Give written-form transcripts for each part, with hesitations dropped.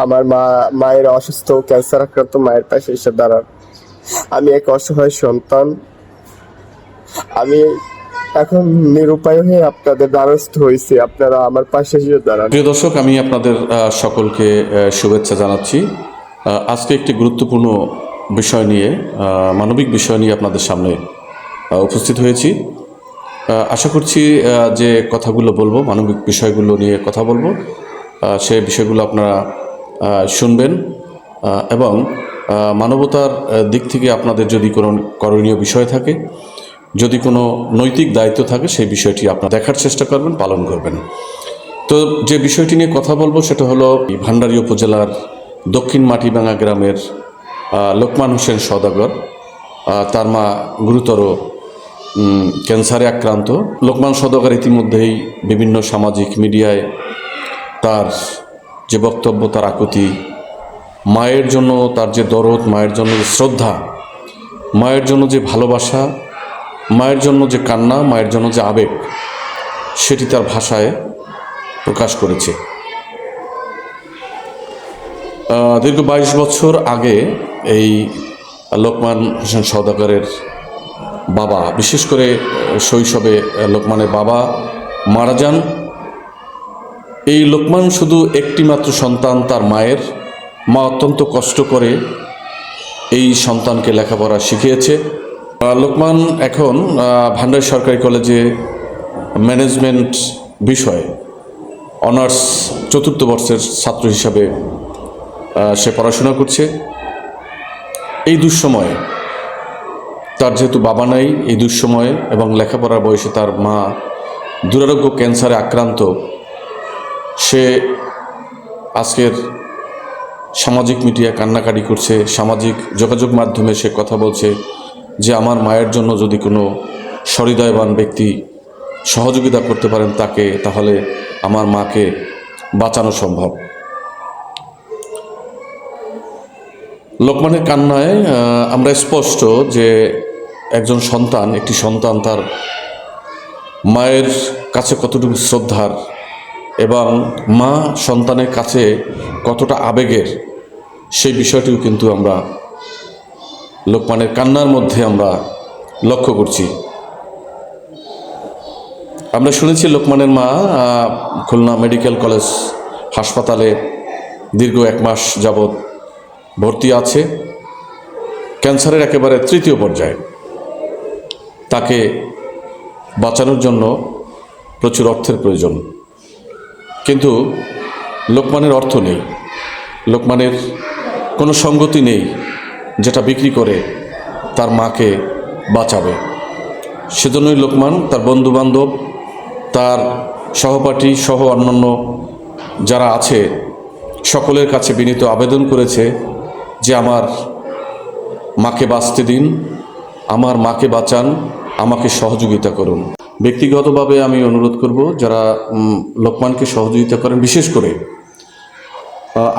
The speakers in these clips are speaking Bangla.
আমার মায়ের অসুস্থ ক্যান্সার আক্রান্ত মায়ের পাশে এসে দাঁড়ান। আমি এক অসহায় সন্তান, আমি এখন নিরুপায় হয়ে আপনাদের দ্বারস্থ হয়েছি, আপনারা আমার পাশে এসে দাঁড়ান। প্রিয় দর্শক, আমি আপনাদের সকলকে শুভেচ্ছা জানাচ্ছি। আজকে একটি গুরুত্বপূর্ণ বিষয় নিয়ে, মানবিক বিষয় নিয়ে আপনাদের সামনে উপস্থিত হয়েছি। আশা করছি যে কথাগুলো বলবো, মানবিক বিষয়গুলো নিয়ে কথা বলবো, সে বিষয়গুলো আপনারা শুনবেন এবং মানবতার দিক থেকে আপনাদের যদি কোনো করণীয় বিষয় থাকে, যদি কোনো নৈতিক দায়িত্ব থাকে, সেই বিষয়টি আপনারা দেখার চেষ্টা করবেন, পালন করবেন। তো যে বিষয়টি নিয়ে কথা বলবো সেটা হলো ভান্ডারী উপজেলার দক্ষিণ মাটিভাঙ্গা গ্রামের লোকমান হোসেন সওদাগর। তার মা গুরুতর ক্যান্সারে আক্রান্ত। লোকমান সওদাগর ইতিমধ্যেই বিভিন্ন সামাজিক মিডিয়ায় তার যে বক্তব্য, তার আকুতি, মায়ের জন্য তার যে দরদ, মায়ের জন্য যে শ্রদ্ধা, মায়ের জন্য যে ভালোবাসা, মায়ের জন্য যে কান্না, মায়ের জন্য যে আবেগ, সেটি তার ভাষায় প্রকাশ করেছে। দীর্ঘ 22 বছর আগে এই লোকমান হোসেন সওদাগরের বাবা, বিশেষ করে শৈশবে লোকমানের বাবা মারা যান। এই লোকমান শুধু একটি মাত্র সন্তান, তার মায়ের। মা অত্যন্ত কষ্ট করে এই সন্তানকে লেখাপড়া শিখিয়েছে। লোকমান এখন ভান্ডারী সরকারি কলেজে ম্যানেজমেন্ট বিষয়ে অনার্স 4র্থ বর্ষের ছাত্র হিসাবে সে পড়াশোনা করছে। এই দুঃসময়ে তার যেহেতু বাবা নাই, এই দুঃসময়ে এবং লেখাপড়ার বয়সে তার মা দুরারোগ্য ক্যান্সারে আক্রান্ত, সে আজকের সামাজিক মিডিয়ায় কান্নাকাটি করছে, সামাজিক যোগাযোগ মাধ্যমে সে কথা বলছে যে আমার মায়ের জন্য যদি কোনো সহৃদয়বান ব্যক্তি সহযোগিতা করতে পারেন তাকে, তাহলে আমার মাকে বাঁচানো সম্ভব। লোকমানের কান্নায় আমরা স্পষ্ট যে একজন সন্তান, একটি সন্তান তার মায়ের কাছে কতটুকু শ্রদ্ধার এবং মা সন্তানের কাছে কতটা আবেগের, সেই বিষয়টিও কিন্তু আমরা লোকমানের কান্নার মধ্যে আমরা লক্ষ্য করছি। আমরা শুনেছি লোকমানের মা খুলনা মেডিকেল কলেজ হাসপাতালে দীর্ঘ 1 মাস যাবৎ ভর্তি আছে, ক্যান্সারের একেবারে 3য় পর্যায়ে। তাকে বাঁচানোর জন্য প্রচুর অর্থের প্রয়োজন, কিন্তু লোকমানের অর্থ নেই, লোকমানের কোনো সঙ্গতি নেই যেটা বিক্রি করে তার মাকে বাঁচাবে। সেজন্যই লোকমান তার বন্ধুবান্ধব, তার সহপাঠী সহ অন্যান্য যারা আছে সকলের কাছে বিনীত আবেদন করেছে যে আমার মাকে বাঁচতে দিন, আমার মাকে বাঁচান, আমাকে সহযোগিতা করুন। ব্যক্তিগতভাবে আমি অনুরোধ করব যারা লোকমানকে সহযোগিতা করেন, বিশেষ করে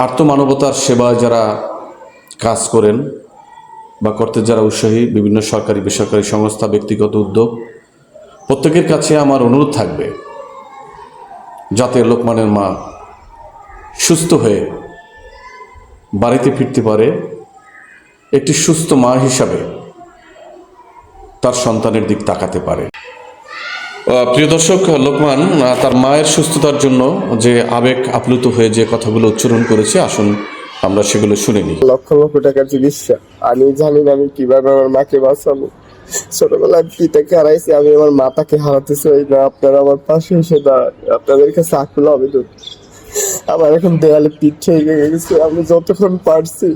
আর্তমানবতার সেবায় যারা কাজ করেন বা করতে যারা উৎসাহী, বিভিন্ন সরকারি বেসরকারি সংস্থা, ব্যক্তিগত উদ্যোগ, প্রত্যেকের কাছে আমার অনুরোধ থাকবে যাতে লোকমানের মা সুস্থ হয়ে বাড়িতে ফিরতে পারে, একটি সুস্থ মা হিসাবে তার সন্তানের দিক তাকাতে পারে। প্রিয় দর্শক, লোকমান তার মায়ের সুস্থতার জন্য যে আবেগ আপ্লুত হয়ে যে কথাগুলো উচ্চারণ করেছে, আসুন আমরা সেগুলো শুনে নিই। লক্ষ লক্ষ টাকার চিকিৎসা, আমি জানি না আমি কিভাবে আমার মাকে বাঁচাবো। ছোটবেলায় পিতাকে হারাইছি, আমি আমার মাতাকে হারাতে চাই না। আপনারা আমার পাশে এসে দাঁড়ান, আপনাদের কাছে আকুল আবেদন। আমার এখন দেয়ালে পিঠ ঠেকে গেছে, আমি যতক্ষণ পারছি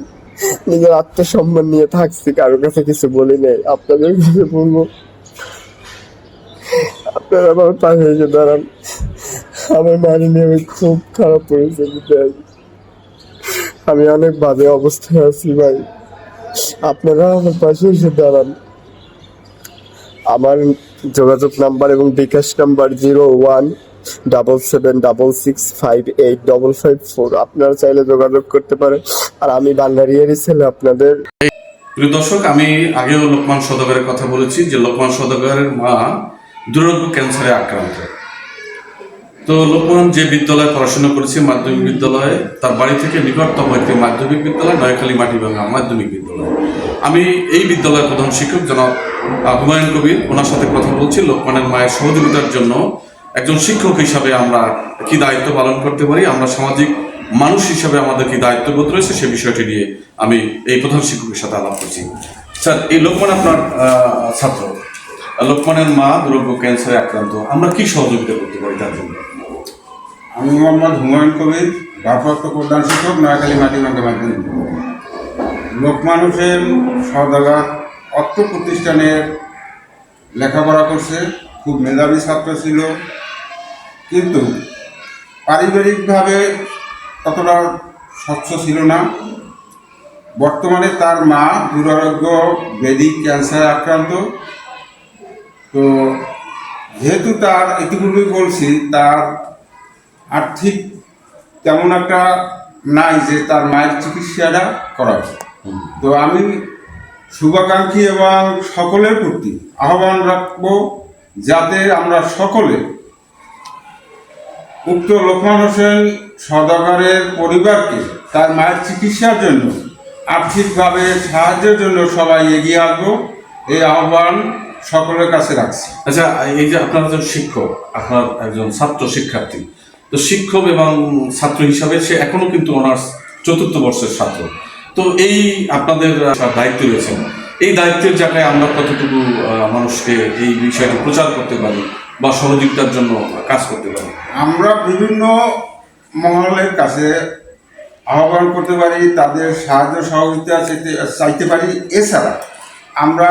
নিজের আত্মসম্মান নিয়ে থাকছি, কারোর কাছে কিছু বলি নাই। আপনাদের কাছে বলবো, আপনারা আমার পাশে এসে দাঁড়ান। আমার মারি নিয়ে আমি খুব খারাপ পরিস্থিতিতে আছি, আমি অনেক বাজে অবস্থায় আছি ভাই, আপনারা আমার পাশে এসে দাঁড়ান। আমার যোগাযোগ নাম্বার এবং বিকাশ নাম্বার 017766585554। আপনারা চাইলে যোগাযোগ করতে পারেন। আর আমি ভান্ডারিয়ারই ছেলে আপনাদের। প্রিয় দর্শক, আমি আগেও লোকমান সওদাগরের কথা বলেছি যে লোকমান সওদাগরের মা দুরারোগ্য ক্যান্সারে আক্রান্ত। তো লোকমান যে বিদ্যালয়ে পড়াশোনা করেছে মাধ্যমিক বিদ্যালয়ে, তার বাড়ি থেকে নিকটতম একটি মাধ্যমিক বিদ্যালয় নয়াখালী মাটিভাঙ্গা মাধ্যমিক বিদ্যালয়। আমি এই বিদ্যালয়ের প্রধান শিক্ষক জনাব হুমায়ুন কবির, ওনার সাথে কথা বলছি লোকমানের মায়ের সহযোগিতার জন্য একজন শিক্ষক হিসাবে আমরা কি দায়িত্ব পালন করতে পারি, আমরা সামাজিক মানুষ হিসাবে আমাদের কি দায়িত্ববোধ রয়েছে সে বিষয়টি নিয়ে আমি এই প্রধান শিক্ষকের সাথে আলাপ করছি। স্যার, এই লোকমান আপনার ছাত্র, লোকমানের মা দুরোগ্য ক্যান্সারে আক্রান্ত, আমরা কি সহযোগিতা করতে পারি তার জন্য? আমি মোহাম্মদ হুমায়ুন কবির, ভারপ্রাপ্ত প্রধান শিক্ষক, নয়াখালী মাটিভাঙ্গা মাধ্যমিক বিদ্যালয়। লোকমান হোসেন সওদাগর অর্থ প্রতিষ্ঠানের লেখাপড়া করছে, খুব মেধাবী ছাত্র ছিল, কিন্তু পারিবারিকভাবে ততটা স্বচ্ছ ছিল না। বর্তমানে তার মা দুরারোগ্য ব্যাধি ক্যান্সারে আক্রান্ত। তো যেহেতু তার ইতিপূর্বে বলছি তার আর্থিক তেমন একটা নাই যে তার মায়ের চিকিৎসাটা করাবে, তো আমি শুভাকাঙ্ক্ষী এবং সকলের প্রতি আহ্বান রাখবো যাতে আমরা সকলে উক্ত লোকমান হোসেন সওদাগরের পরিবারকে তার মায়ের চিকিৎসার জন্য আর্থিকভাবে সাহায্যের জন্য সবাই এগিয়ে আসবো, এই আহ্বান সকলের কাছে রাখছি। আচ্ছা, এই যে আপনার একজন শিক্ষক, আপনার একজন ছাত্র শিক্ষার্থী, তো শিক্ষক এবং ছাত্র হিসাবে সে এখনো কিন্তু অনার্স 4th বর্ষের ছাত্র। তো এই আপনাদের দায়িত্ব রয়েছে, এই দায়িত্বের জায়গায় আমরা কতটুকু মানুষকে এই বিষয়টি প্রচার করতে পারি বা সহযোগিতার জন্য কাজ করতে পারি? আমরা বিভিন্ন মহলের কাছে আহ্বান করতে পারি, তাদের সাহায্য সহযোগিতা চাইতে পারি। এছাড়া আমরা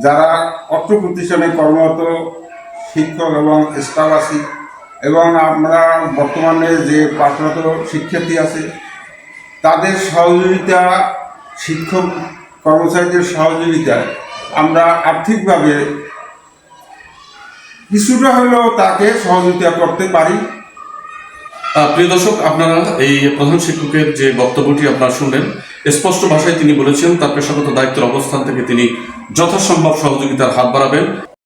যারা অর্থ প্রতিষ্ঠানে কর্মরত শিক্ষক এবং স্টাফ আছি এবং আমরা বর্তমানে যে পাঠরত শিক্ষার্থী আছে তাদের সহযোগিতা, শিক্ষক কর্মচারীদের সহযোগিতায় আমরা আর্থিকভাবে কিছুটা হলেও তাকে সহযোগিতা করতে পারি। প্রিয় দর্শক, আপনারা এই প্রধান শিক্ষকের যে বক্তব্যটি আপনারা শুনলেন, স্পষ্ট ভাষায় তিনি বলেছেন তার পেশাগত দায়িত্বের অবস্থান থেকে তিনি যথাসম্ভব সহযোগিতার হাত বাড়াবেন।